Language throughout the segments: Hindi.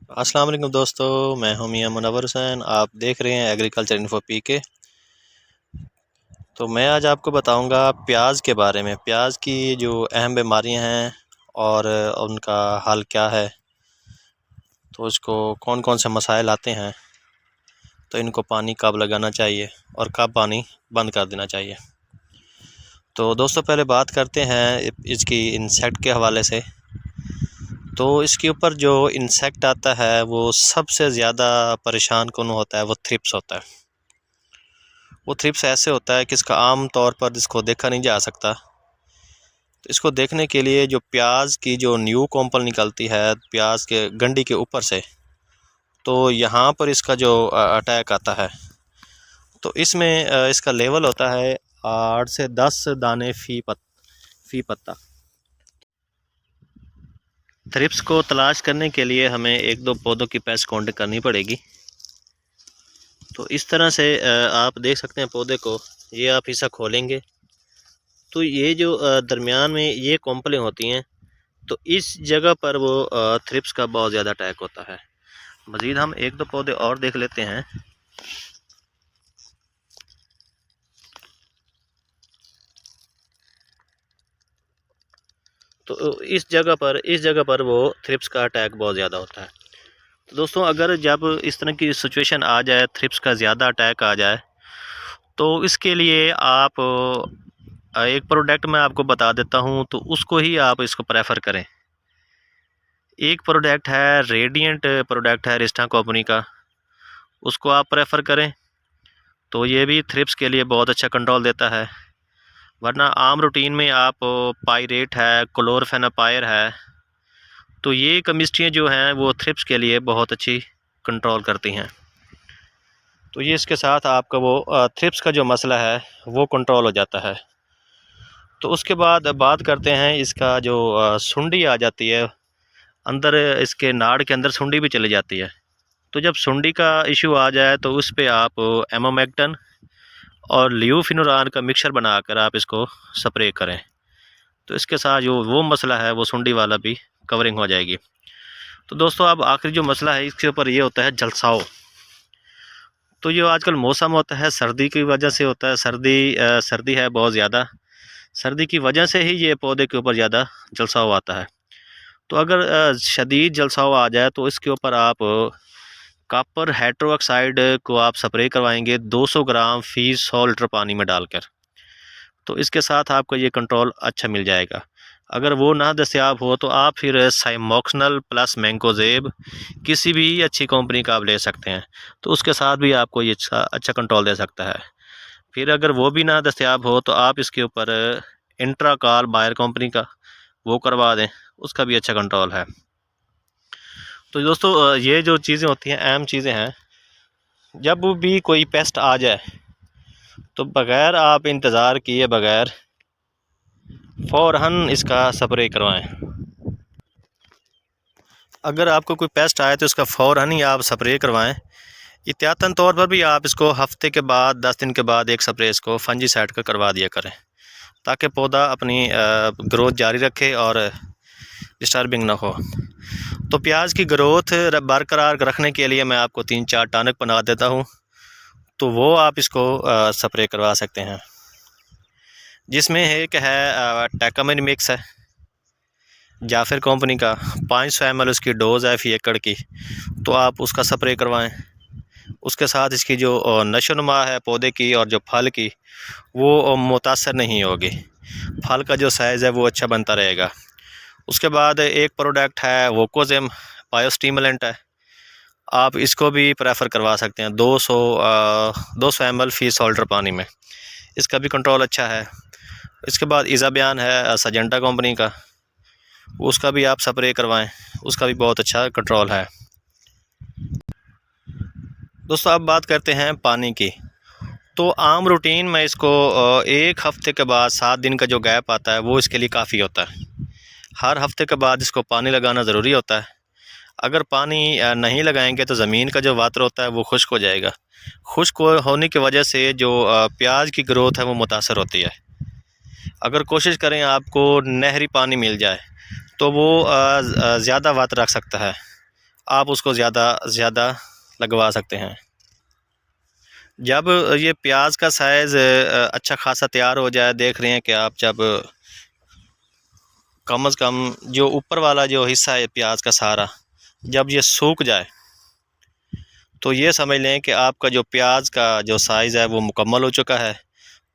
अस्सलाम वालेकुम दोस्तों, मैं हूं मियां मुनव्वर हुसैन। आप देख रहे हैं एग्रीकल्चर इन्फो पीके। तो मैं आज आपको बताऊंगा प्याज के बारे में। प्याज की जो अहम बीमारियां हैं और उनका हल क्या है, तो इसको कौन कौन से मसाइल आते हैं, तो इनको पानी कब लगाना चाहिए और कब पानी बंद कर देना चाहिए। तो दोस्तों पहले बात करते हैं इसकी इंसेक्ट के हवाले से। तो इसके ऊपर जो इंसेक्ट आता है वो सबसे ज़्यादा परेशान कौन होता है, वो थ्रिप्स होता है। वो थ्रिप्स ऐसे होता है कि इसका आम तौर पर इसको देखा नहीं जा सकता। तो इसको देखने के लिए जो प्याज की जो न्यू कॉम्पल निकलती है प्याज के गंडी के ऊपर से, तो यहाँ पर इसका जो अटैक आता है, तो इसमें इसका लेवल होता है 8 से 10 दाने फी पत्ता। थ्रिप्स को तलाश करने के लिए हमें एक दो पौधों की पेस्ट काउंटिंग करनी पड़ेगी। तो इस तरह से आप देख सकते हैं पौधे को। ये आप हिस्सा खोलेंगे तो ये जो दरमियान में ये कॉम्पलें होती हैं, तो इस जगह पर वो थ्रिप्स का बहुत ज़्यादा अटैक होता है। मज़ीद हम एक दो पौधे और देख लेते हैं। तो इस जगह पर वो थ्रिप्स का अटैक बहुत ज़्यादा होता है। तो दोस्तों अगर जब इस तरह की सिचुएशन आ जाए, थ्रिप्स का ज़्यादा अटैक आ जाए, तो इसके लिए आप एक प्रोडक्ट मैं आपको बता देता हूँ, तो उसको ही आप इसको प्रेफर करें। एक प्रोडक्ट है रेडिएंट, प्रोडक्ट है रिस्टा कंपनी का, उसको आप प्रेफर करें। तो ये भी थ्रिप्स के लिए बहुत अच्छा कंट्रोल देता है। वरना आम रूटीन में आप पायरेट है, क्लोरफेनापायर है, तो ये केमिस्ट्रियाँ जो हैं वो थ्रिप्स के लिए बहुत अच्छी कंट्रोल करती हैं। तो ये इसके साथ आपका वो थ्रिप्स का जो मसला है वो कंट्रोल हो जाता है। तो उसके बाद बात करते हैं इसका जो सुंडी आ जाती है अंदर, इसके नाड़ के अंदर सुंडी भी चली जाती है। तो जब सुंडी का इशू आ जाए तो उस पर आप एमोमेक्टन और ल्यूफिनुरान का मिक्सचर बनाकर आप इसको स्प्रे करें। तो इसके साथ जो वो मसला है वो सुंडी वाला भी कवरिंग हो जाएगी। तो दोस्तों अब आखिरी जो मसला है इसके ऊपर ये होता है जलसाव। तो जो आजकल मौसम होता है सर्दी की वजह से होता है, सर्दी है बहुत ज़्यादा। सर्दी की वजह से ही ये पौधे के ऊपर ज़्यादा जलसाव आता है। तो अगर शदीद जलसाव आ जाए तो इसके ऊपर आप कॉपर हाइड्रोक्साइड को आप स्प्रे करवाएंगे 200 ग्राम फी 100 लीटर पानी में डालकर। तो इसके साथ आपको ये कंट्रोल अच्छा मिल जाएगा। अगर वो ना दस्तियाब हो तो आप फिर साइमोक्सिनल प्लस मैंकोजेब किसी भी अच्छी कंपनी का आप ले सकते हैं, तो उसके साथ भी आपको ये अच्छा कंट्रोल दे सकता है। फिर अगर वो भी ना दस्तियाब हो तो आप इसके ऊपर इंट्राकाल बायर कंपनी का वो करवा दें, उसका भी अच्छा कंट्रोल है। तो दोस्तों ये जो चीज़ें होती हैं अहम चीज़ें हैं। जब भी कोई पेस्ट आ जाए तो बग़ैर आप इंतज़ार किए बगैर फ़ौरन इसका स्प्रे करवाएं। अगर आपको कोई पेस्ट आए तो इसका फ़ौरन ही आप स्प्रे करवाएं। एहतियातन तौर पर भी आप इसको हफ्ते के बाद 10 दिन के बाद एक स्प्रे इसको फंजीसाइड का करवा दिया करें, ताकि पौधा अपनी ग्रोथ जारी रखे और डिस्टर्बिंग ना हो। तो प्याज की ग्रोथ बरकरार रखने के लिए मैं आपको 3-4 टॉनिक बना देता हूँ, तो वो आप इसको स्प्रे करवा सकते हैं। जिसमें एक है टेकामिन मिक्स है जाफिर कंपनी का, 500 ml उसकी डोज़ है फ़ी एकड़ की, तो आप उसका स्प्रे करवाएं। उसके साथ इसकी जो नशोनुमा है पौधे की और जो फल की, वो मुतासर नहीं होगी। फल का जो साइज़ है वो अच्छा बनता रहेगा। उसके बाद एक प्रोडक्ट है वोकोज़ेम, बायोस्टिमुलेंट है, आप इसको भी प्रेफर करवा सकते हैं 200 ml फ़ी 100 लीटर पानी में। इसका भी कंट्रोल अच्छा है। इसके बाद इज़ाबियान है सजेंटा कंपनी का, उसका भी आप स्प्रे करवाएं, उसका भी बहुत अच्छा कंट्रोल है। दोस्तों अब बात करते हैं पानी की। तो आम रूटीन में इसको एक हफ़्ते के बाद 7 दिन का जो गैप आता है वो इसके लिए काफ़ी होता है। हर हफ्ते के बाद इसको पानी लगाना ज़रूरी होता है। अगर पानी नहीं लगाएंगे तो ज़मीन का जो वातर होता है वो खुश्क हो जाएगा। खुश्क होने की वजह से जो प्याज की ग्रोथ है वो मुतासर होती है। अगर कोशिश करें आपको नहरी पानी मिल जाए तो वो ज़्यादा वातर रख सकता है। आप उसको ज़्यादा लगवा सकते हैं। जब ये प्याज का साइज़ अच्छा खासा तैयार हो जाए, देख रहे हैं कि आप जब कम से कम जो ऊपर वाला जो हिस्सा है प्याज का सारा जब ये सूख जाए, तो ये समझ लें कि आपका जो प्याज का जो साइज़ है वो मुकम्मल हो चुका है।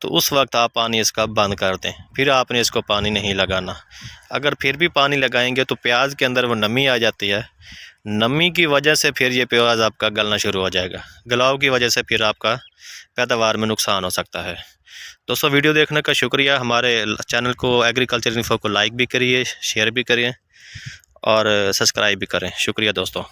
तो उस वक्त आप पानी इसका बंद कर दें, फिर आपने इसको पानी नहीं लगाना। अगर फिर भी पानी लगाएंगे तो प्याज के अंदर वो नमी आ जाती है, नमी की वजह से फिर ये प्याज आपका गलना शुरू हो जाएगा, गलाव की वजह से फिर आपका पैदावार में नुकसान हो सकता है। दोस्तों वीडियो देखने का शुक्रिया। हमारे चैनल को एग्रीकल्चर इन्फो को लाइक भी करिए, शेयर भी करिए और सब्सक्राइब भी करें। शुक्रिया दोस्तों।